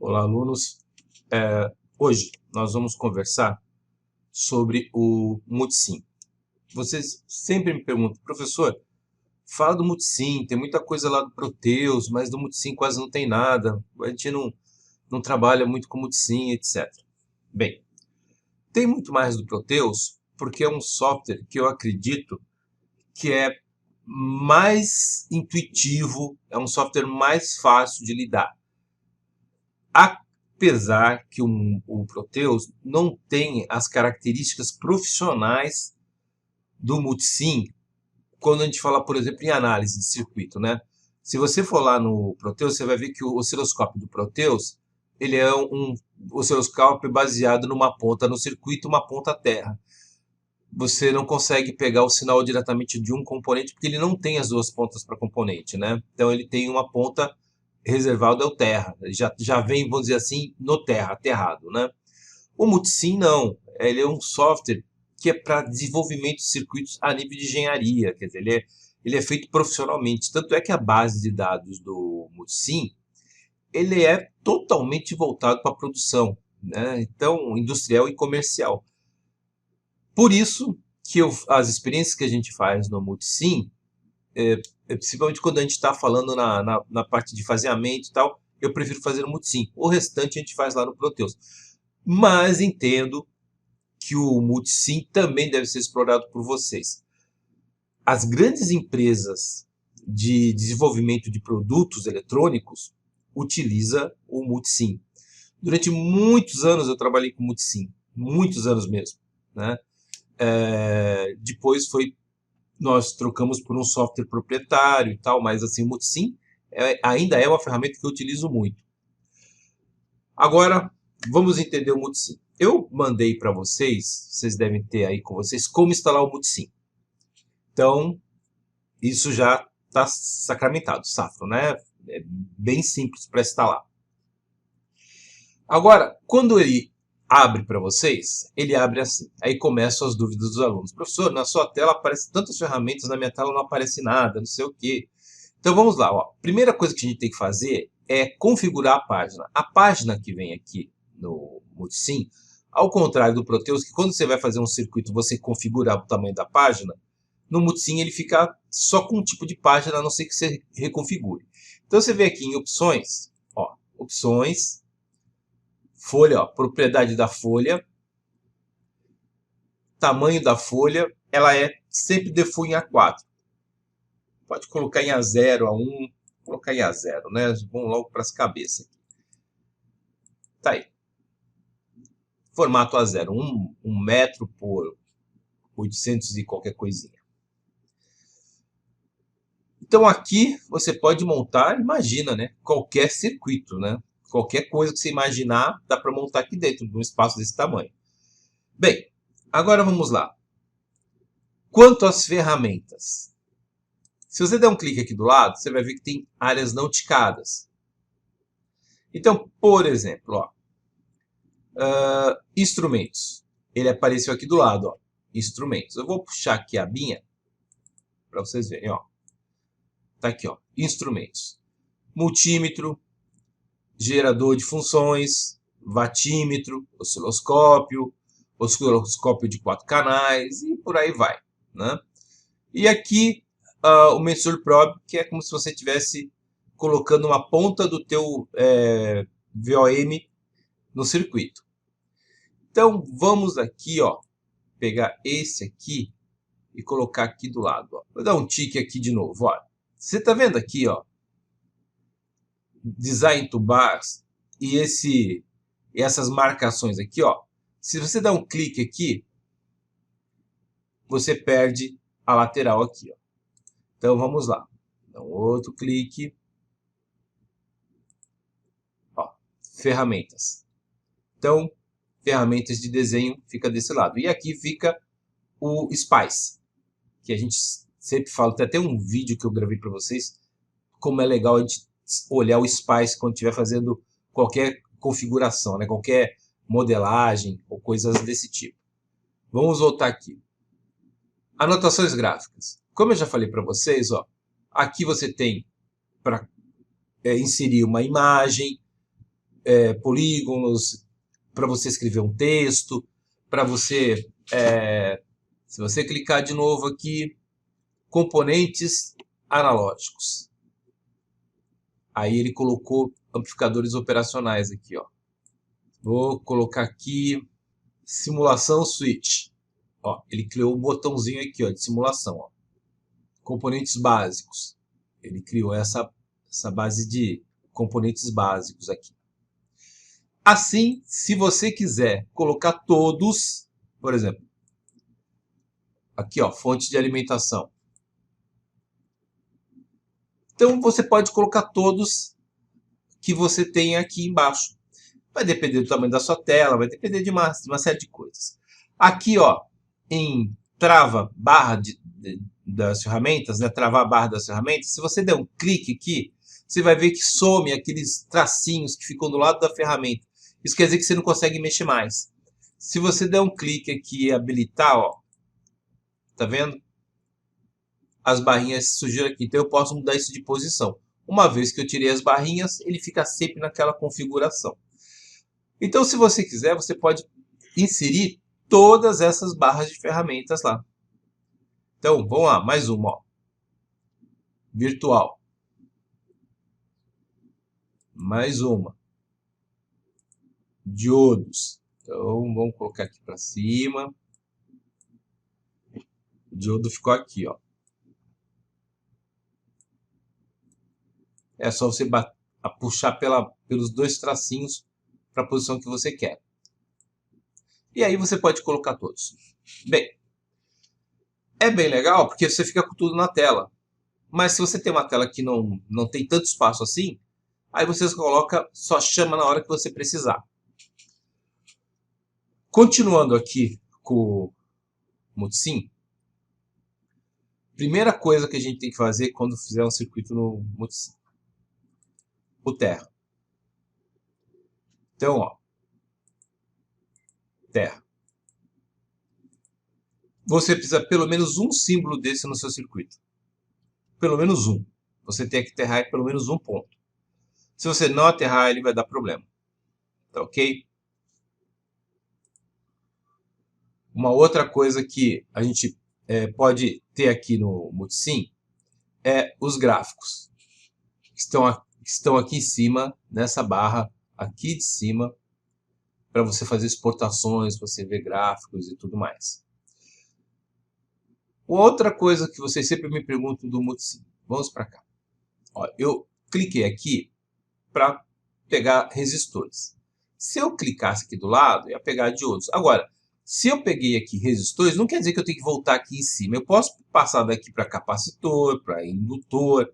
Olá, alunos. Hoje nós vamos conversar sobre o Multisim. Vocês sempre me perguntam, professor, fala do Multisim, tem muita coisa lá do Proteus, mas do Multisim quase não tem nada, a gente não trabalha muito com Multisim, etc. Bem, tem muito mais do Proteus porque é um software que eu acredito que é mais intuitivo, é um software mais fácil de lidar. Apesar que o Proteus não tem as características profissionais do Multisim, quando a gente fala, por exemplo, em análise de circuito, né? Se você for lá no Proteus, você vai ver que o osciloscópio do Proteus, ele é um osciloscópio baseado numa ponta no circuito e uma ponta terra. Você não consegue pegar o sinal diretamente de um componente, porque ele não tem as duas pontas para componente, né? Então ele tem uma ponta reservada ao terra, já vem, vamos dizer assim, no terra, aterrado, né? O Multisim não, ele é um software que é para desenvolvimento de circuitos a nível de engenharia, quer dizer, ele é feito profissionalmente, tanto é que a base de dados do Multisim, ele é totalmente voltado para a produção, né? Então, industrial e comercial. Por isso que as experiências que a gente faz no Multisim, principalmente quando a gente está falando na parte de faseamento e tal, eu prefiro fazer no Multisim. O restante a gente faz lá no Proteus. Mas entendo que o Multisim também deve ser explorado por vocês. As grandes empresas de desenvolvimento de produtos eletrônicos utilizam o Multisim. Durante muitos anos eu trabalhei com Multisim, muitos anos mesmo, né? Depois nós trocamos por um software proprietário e tal, mas assim, o Multisim ainda é uma ferramenta que eu utilizo muito. Agora, vamos entender o Multisim. Eu mandei para vocês devem ter aí com vocês, como instalar o Multisim. Então, isso já está sacramentado, safro, né? É bem simples para instalar. Agora, quando ele abre para vocês, ele abre assim. Aí começam as dúvidas dos alunos. Professor, na sua tela aparecem tantas ferramentas, na minha tela não aparece nada, não sei o quê. Então vamos lá. Ó. Primeira coisa que a gente tem que fazer é configurar a página. A página que vem aqui no Multisim, ao contrário do Proteus, que quando você vai fazer um circuito, você configura o tamanho da página, no Multisim ele fica só com um tipo de página, a não ser que você reconfigure. Então você vê aqui em opções, ó, opções, folha, ó, propriedade da folha, tamanho da folha, ela é sempre default em A4. Pode colocar em A0, A1, colocar em A0, né? Vamos logo para as cabeças aqui. Tá aí. Formato A0, 1 metro por 800 e qualquer coisinha. Então aqui você pode montar, imagina, né? Qualquer circuito, né? Qualquer coisa que você imaginar, dá para montar aqui dentro de um espaço desse tamanho. Bem, agora vamos lá. Quanto às ferramentas. Se você der um clique aqui do lado, você vai ver que tem áreas não ticadas. Então, por exemplo, ó, instrumentos. Ele apareceu aqui do lado, ó, instrumentos. Eu vou puxar aqui a abinha para vocês verem, ó. Tá aqui, ó, instrumentos. Multímetro, gerador de funções, vatímetro, osciloscópio de 4 canais e por aí vai, né? E aqui o Mensur Probe, que é como se você estivesse colocando uma ponta do teu VOM no circuito. Então vamos aqui, ó, pegar esse aqui e colocar aqui do lado. Ó. Vou dar um tique aqui de novo. Ó. Você está vendo aqui, ó, Design to Bars e essas marcações aqui, ó. Se você dá um clique aqui, você perde a lateral aqui, ó. Então vamos lá. Dá um outro clique. Ó, ferramentas. Então, ferramentas de desenho fica desse lado. E aqui fica o Spice, que a gente sempre fala. Tem até um vídeo que eu gravei para vocês, como é legal a gente olhar o Spice quando estiver fazendo qualquer configuração, né? Qualquer modelagem ou coisas desse tipo. Vamos voltar aqui. Anotações gráficas. Como eu já falei para vocês, ó, aqui você tem para inserir uma imagem, polígonos, para você escrever um texto, para você, se você clicar de novo aqui, componentes analógicos. Aí ele colocou amplificadores operacionais aqui, ó. Vou colocar aqui simulação switch. Ó, ele criou um botãozinho aqui, ó, de simulação, ó. Componentes básicos. Ele criou essa base de componentes básicos aqui. Assim, se você quiser colocar todos, por exemplo, aqui, ó, fonte de alimentação. Então você pode colocar todos que você tem aqui embaixo. Vai depender do tamanho da sua tela, vai depender de uma série de coisas. Aqui, ó, em trava barra das ferramentas, né, travar a barra das ferramentas, se você der um clique aqui, você vai ver que some aqueles tracinhos que ficam do lado da ferramenta. Isso quer dizer que você não consegue mexer mais. Se você der um clique aqui e habilitar, ó, tá vendo? As barrinhas surgiram aqui, então eu posso mudar isso de posição. Uma vez que eu tirei as barrinhas, ele fica sempre naquela configuração. Então, se você quiser, você pode inserir todas essas barras de ferramentas lá. Então, vamos lá, mais uma, ó. Virtual. Mais uma. Diodos. Então, vamos colocar aqui para cima. O diodo ficou aqui, ó. É só você puxar pelos dois tracinhos para a posição que você quer. E aí você pode colocar todos. Bem, é bem legal porque você fica com tudo na tela. Mas se você tem uma tela que não tem tanto espaço assim, aí você coloca, só chama na hora que você precisar. Continuando aqui com o Multisim, primeira coisa que a gente tem que fazer quando fizer um circuito no Multisim, o terra. Então, ó, terra. Você precisa pelo menos um símbolo desse no seu circuito. Pelo menos um. Você tem que aterrar pelo menos um ponto. Se você não aterrar, ele vai dar problema. Tá ok? Uma outra coisa que a gente pode ter aqui no Multisim é os gráficos. Que estão aqui em cima, nessa barra aqui de cima, para você fazer exportações, você ver gráficos e tudo mais. Outra coisa que vocês sempre me perguntam do Multisim. Vamos para cá. Ó, eu cliquei aqui para pegar resistores. Se eu clicasse aqui do lado, ia pegar diodos. Agora, se eu peguei aqui resistores, não quer dizer que eu tenho que voltar aqui em cima. Eu posso passar daqui para capacitor, para indutor,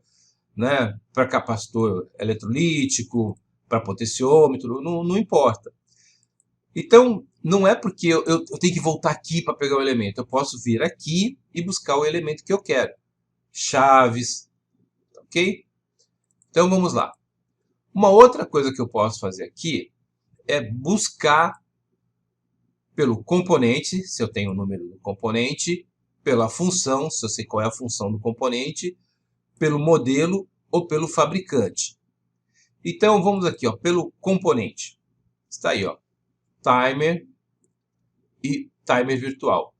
né, para capacitor eletrolítico, para potenciômetro, não importa. Então, não é porque eu tenho que voltar aqui para pegar o elemento. Eu posso vir aqui e buscar o elemento que eu quero. Chaves, ok? Então, vamos lá. Uma outra coisa que eu posso fazer aqui é buscar pelo componente, se eu tenho o número do componente, pela função, se eu sei qual é a função do componente, pelo modelo ou pelo fabricante. Então, vamos aqui, ó, pelo componente. Está aí, ó, timer e timer virtual.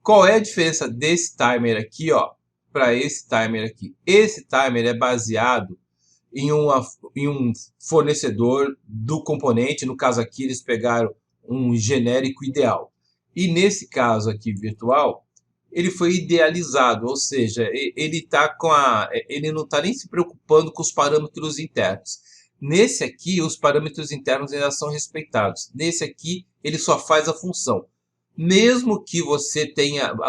Qual é a diferença desse timer aqui, ó, para esse timer aqui? Esse timer é baseado em um fornecedor do componente. No caso aqui, eles pegaram um genérico ideal. E nesse caso aqui, virtual, ele foi idealizado, ou seja, ele não está nem se preocupando com os parâmetros internos. Nesse aqui, os parâmetros internos ainda são respeitados. Nesse aqui, ele só faz a função. Mesmo que você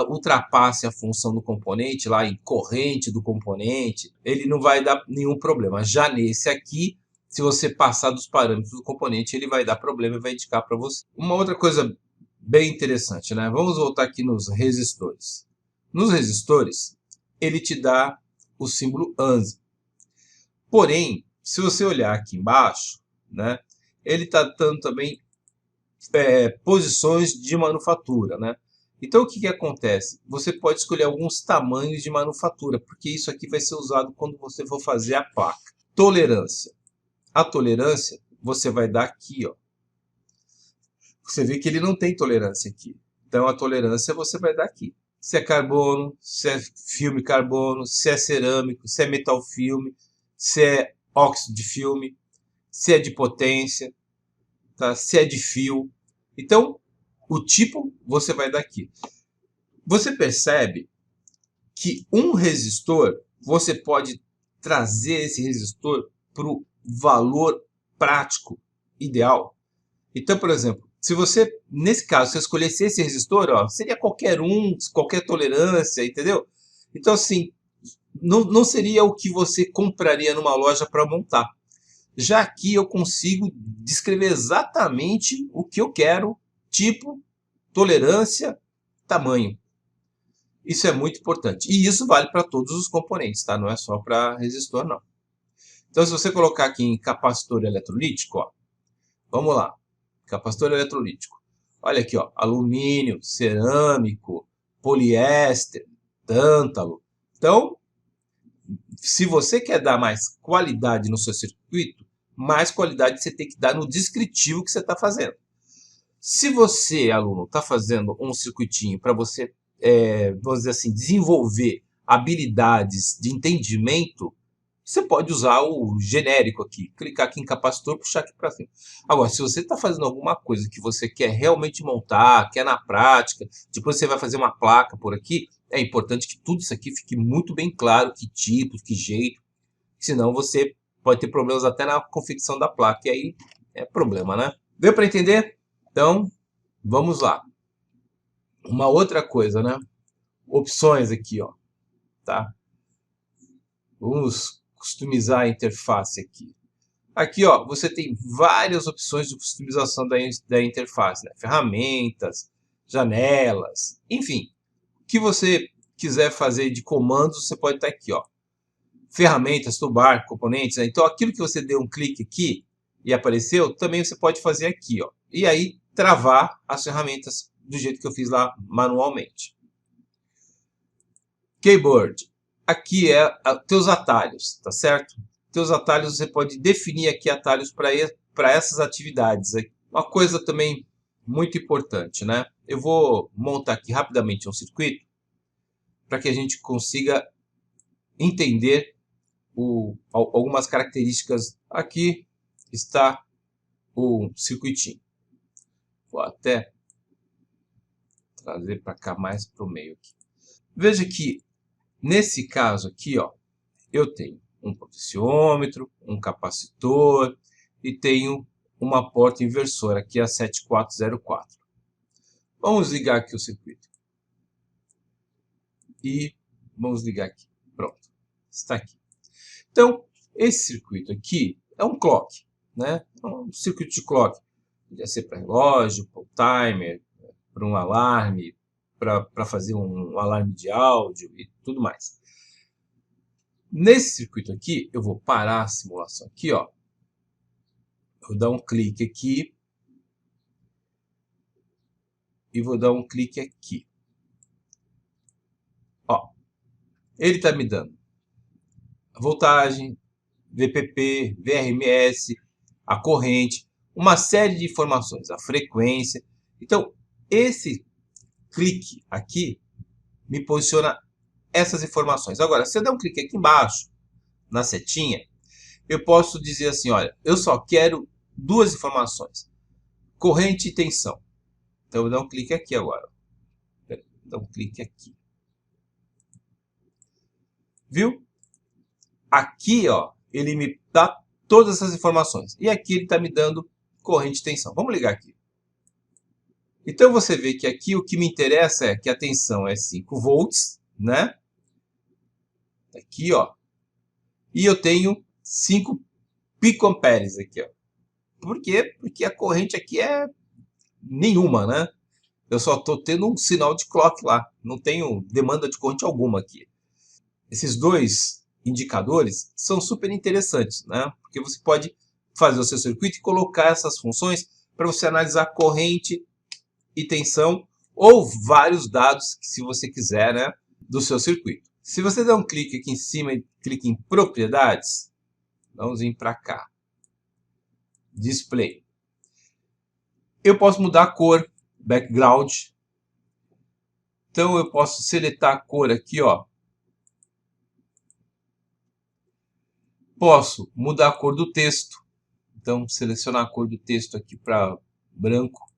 ultrapasse a função do componente, lá em corrente do componente, ele não vai dar nenhum problema. Já nesse aqui, se você passar dos parâmetros do componente, ele vai dar problema e vai indicar para você. Uma outra coisa bem interessante, né? Vamos voltar aqui nos resistores. Nos resistores, ele te dá o símbolo ANSI. Porém, se você olhar aqui embaixo, né, ele está dando também posições de manufatura, né? Então, o que acontece? Você pode escolher alguns tamanhos de manufatura, porque isso aqui vai ser usado quando você for fazer a placa. Tolerância. A tolerância, você vai dar aqui, ó. Você vê que ele não tem tolerância aqui. Então, a tolerância você vai dar aqui. Se é carbono, se é filme carbono, se é cerâmico, se é metal filme, se é óxido de filme, se é de potência, tá? Se é de fio. Então, o tipo você vai dar aqui. Você percebe que um resistor, você pode trazer esse resistor para o valor prático ideal. Então, por exemplo, se você, nesse caso, você escolhesse esse resistor, ó, seria qualquer um, qualquer tolerância, entendeu? Então, assim, não seria o que você compraria numa loja para montar. Já aqui eu consigo descrever exatamente o que eu quero, tipo, tolerância, tamanho. Isso é muito importante. E isso vale para todos os componentes, tá? Não é só para resistor, não. Então, se você colocar aqui em capacitor eletrolítico, ó, vamos lá. Capacitor eletrolítico. Olha aqui, ó, alumínio, cerâmico, poliéster, tântalo. Então, se você quer dar mais qualidade no seu circuito, mais qualidade você tem que dar no descritivo que você está fazendo. Se você, aluno, está fazendo um circuitinho para você, vamos dizer assim, desenvolver habilidades de entendimento, você pode usar o genérico aqui, clicar aqui em capacitor, puxar aqui para cima. Agora, se você está fazendo alguma coisa que você quer realmente montar, quer na prática, depois você vai fazer uma placa por aqui, é importante que tudo isso aqui fique muito bem claro, que tipo, que jeito, senão você pode ter problemas até na confecção da placa, e aí é problema, né? Deu para entender? Então, vamos lá. Uma outra coisa, né? Opções aqui, ó, tá? Vamos customizar a interface aqui. Aqui, ó, você tem várias opções de customização da interface, né? Ferramentas, janelas, enfim. O que você quiser fazer de comandos, você pode estar aqui, ó. Ferramentas, toolbar, componentes, né? Então, aquilo que você deu um clique aqui e apareceu, também você pode fazer aqui, ó. E aí, travar as ferramentas do jeito que eu fiz lá manualmente. Keyboard. Aqui é teus atalhos, tá certo? Teus atalhos, você pode definir aqui atalhos para essas atividades. Uma coisa também muito importante, né? Eu vou montar aqui rapidamente um circuito para que a gente consiga entender algumas características. Aqui está o circuitinho. Vou até trazer para cá mais para o meio aqui. Veja que nesse caso aqui, ó, eu tenho um potenciômetro, um capacitor e tenho uma porta inversora, aqui a 7404. Vamos ligar aqui o circuito. E vamos ligar aqui. Pronto. Está aqui. Então, esse circuito aqui é um clock, né? Um circuito de clock. Podia ser para relógio, para um timer, para um alarme, para fazer um alarme de áudio e tudo mais. Nesse circuito aqui, eu vou parar a simulação aqui, ó. Vou dar um clique aqui. E vou dar um clique aqui. Ó, ele está me dando a voltagem, VPP, VRMS, a corrente, uma série de informações, a frequência. Então, esse clique aqui me posiciona essas informações. Agora, se eu der um clique aqui embaixo, na setinha, eu posso dizer assim, olha, eu só quero duas informações, corrente e tensão. Então, eu vou dar um clique aqui agora. Vou dar um clique aqui. Viu? Aqui, ó, ele me dá todas essas informações. E aqui ele está me dando corrente e tensão. Vamos ligar aqui. Então, você vê que aqui o que me interessa é que a tensão é 5 volts, né? Aqui, ó. E eu tenho 5 picoamperes aqui, ó. Por quê? Porque a corrente aqui é nenhuma, né? Eu só estou tendo um sinal de clock lá. Não tenho demanda de corrente alguma aqui. Esses dois indicadores são super interessantes, né? Porque você pode fazer o seu circuito e colocar essas funções para você analisar corrente e tensão ou vários dados, se você quiser, né, do seu circuito. Se você der um clique aqui em cima e clique em propriedades, vamos vir para cá. display. Eu posso mudar a cor, background. Então eu posso seletar a cor aqui, ó. Posso mudar a cor do texto. Então selecionar a cor do texto aqui para branco.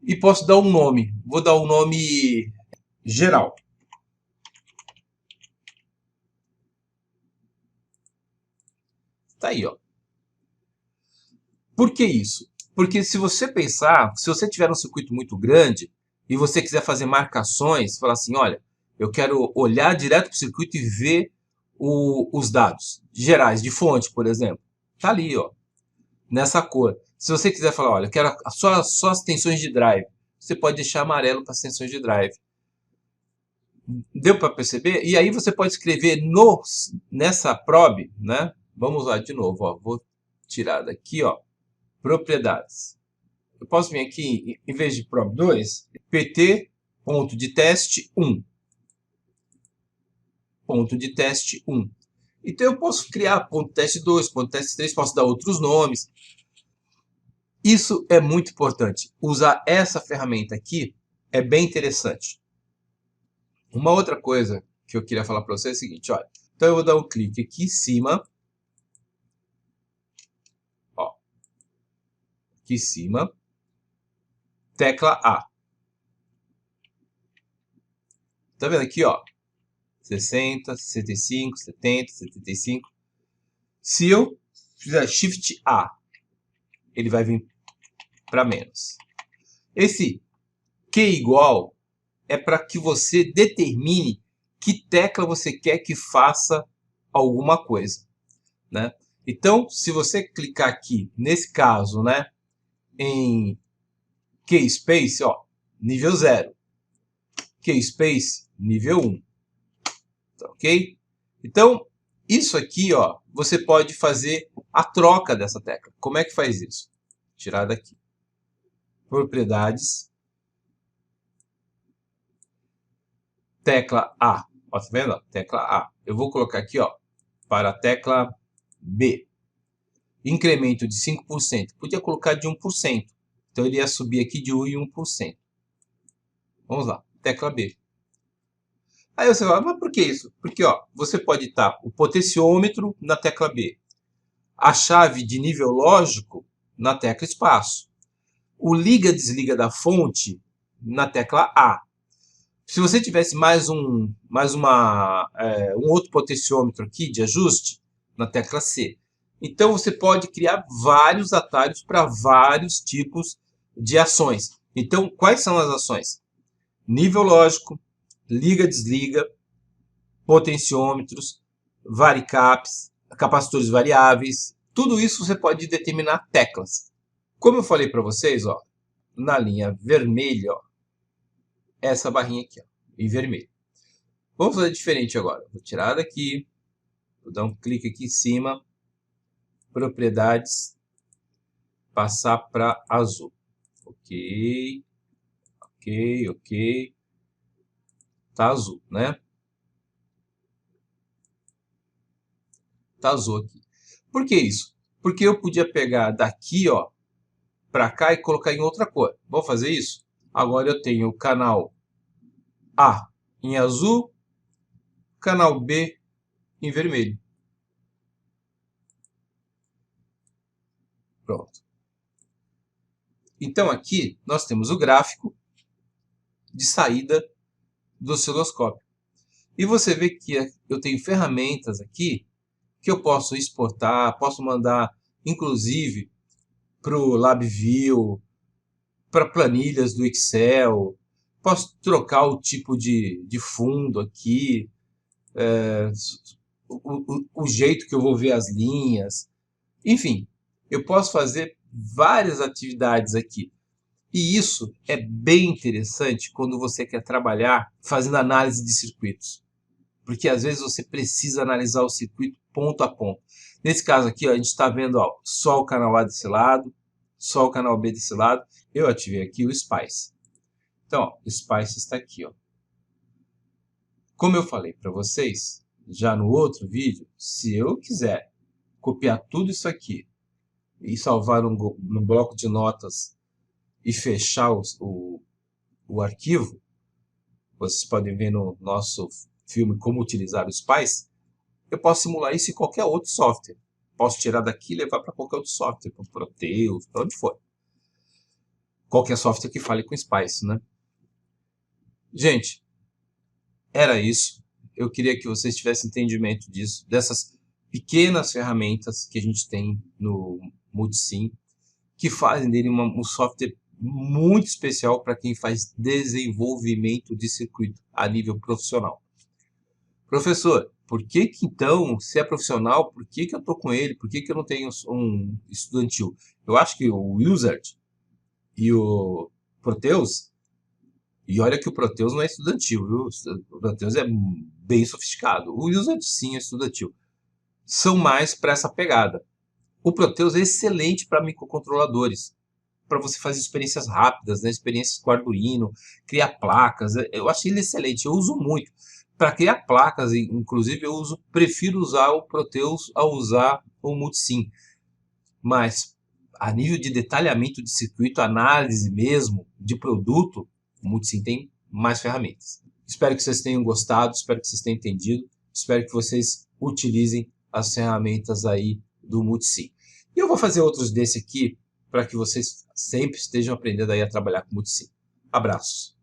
E posso dar um nome. Vou dar um nome geral. Tá aí, ó. Por que isso? Porque se você pensar, se você tiver um circuito muito grande e você quiser fazer marcações, falar assim, olha, eu quero olhar direto para o circuito e ver os dados gerais, de fonte, por exemplo. Tá ali, ó, nessa cor. Se você quiser falar, olha, eu quero só as tensões de drive, você pode deixar amarelo para as tensões de drive. Deu para perceber? E aí você pode escrever nessa probe, né? Vamos lá de novo, ó. Vou tirar daqui, ó. Propriedades. Eu posso vir aqui, em vez de probe 2, pt ponto de teste 1. Ponto de teste 1. Então eu posso criar ponto teste 2, ponto teste 3, posso dar outros nomes. Isso é muito importante. Usar essa ferramenta aqui é bem interessante. Uma outra coisa que eu queria falar para você é o seguinte, olha. Então eu vou dar um clique aqui em cima. Ó. Aqui em cima. Tecla A. Tá vendo aqui, ó? 60, 65, 70, 75. Se eu fizer Shift A, ele vai vir para menos. Esse Q igual é para que você determine que tecla você quer que faça alguma coisa, né? Então, se você clicar aqui, nesse caso, né, em Keyspace, ó, nível 0. Keyspace, nível 1. Tá, ok? Então, isso aqui, ó, você pode fazer a troca dessa tecla. Como é que faz isso? Tirar daqui. Propriedades. Tecla A. Ó, tá vendo? Tecla A. Eu vou colocar aqui, ó, para a tecla B. Incremento de 5%. Podia colocar de 1%. Então, ele ia subir aqui de 1 em 1%. Vamos lá. Tecla B. Aí você fala, mas por que isso? Porque, ó, você pode estar o potenciômetro na tecla B. A chave de nível lógico na tecla espaço. O liga-desliga da fonte na tecla A. Se você tivesse um outro potenciômetro aqui de ajuste, na tecla C. Então você pode criar vários atalhos para vários tipos de ações. Então, quais são as ações? Nível lógico, liga-desliga, potenciômetros, varicaps, capacitores variáveis. Tudo isso você pode determinar teclas. Como eu falei para vocês, ó, na linha vermelha, ó, essa barrinha aqui, ó, em vermelho. Vamos fazer diferente agora. Vou tirar daqui, vou dar um clique aqui em cima, propriedades, passar para azul. Ok, ok, ok. Tá azul, né? Tá azul aqui. Por que isso? Porque eu podia pegar daqui, ó, para cá e colocar em outra cor. Vou fazer isso? Agora eu tenho o canal A em azul, canal B em vermelho. Pronto. Então aqui nós temos o gráfico de saída do osciloscópio. E você vê que eu tenho ferramentas aqui que eu posso exportar, posso mandar inclusive para o LabVIEW, para planilhas do Excel, posso trocar o tipo de fundo aqui, o jeito que eu vou ver as linhas, enfim, eu posso fazer várias atividades aqui. E isso é bem interessante quando você quer trabalhar fazendo análise de circuitos. Porque às vezes você precisa analisar o circuito ponto a ponto. Nesse caso aqui, ó, a gente está vendo ó, só o canal A desse lado, só o canal B desse lado. Eu ativei aqui o Spice. Então, ó, o Spice está aqui. Ó. Como eu falei para vocês, já no outro vídeo, se eu quiser copiar tudo isso aqui e salvar num bloco de notas e fechar o arquivo, vocês podem ver no nosso filme Como Utilizar os Pais, eu posso simular isso em qualquer outro software. Posso tirar daqui e levar para qualquer outro software, para o Proteus, para onde for. Qualquer software que fale com Spice, né? Gente, era isso. Eu queria que vocês tivessem entendimento disso, dessas pequenas ferramentas que a gente tem no Multisim, que fazem dele um software muito especial para quem faz desenvolvimento de circuito a nível profissional. Professor, por que que então, se é profissional, por que que eu estou com ele? Por que que eu não tenho um estudantil? Eu acho que o Wizard e o Proteus, e olha que o Proteus não é estudantil, viu? O Proteus é bem sofisticado. O Wizard sim é estudantil. São mais para essa pegada. O Proteus é excelente para microcontroladores, para você fazer experiências rápidas, né? Experiências com Arduino, criar placas. Eu achei ele excelente, eu uso muito. Para criar placas, inclusive, prefiro usar o Proteus a usar o Multisim. Mas, a nível de detalhamento de circuito, análise mesmo, de produto, o Multisim tem mais ferramentas. Espero que vocês tenham gostado, espero que vocês tenham entendido, espero que vocês utilizem as ferramentas aí do Multisim. E eu vou fazer outros desse aqui, para que vocês sempre estejam aprendendo aí a trabalhar com Multisim. Abraços!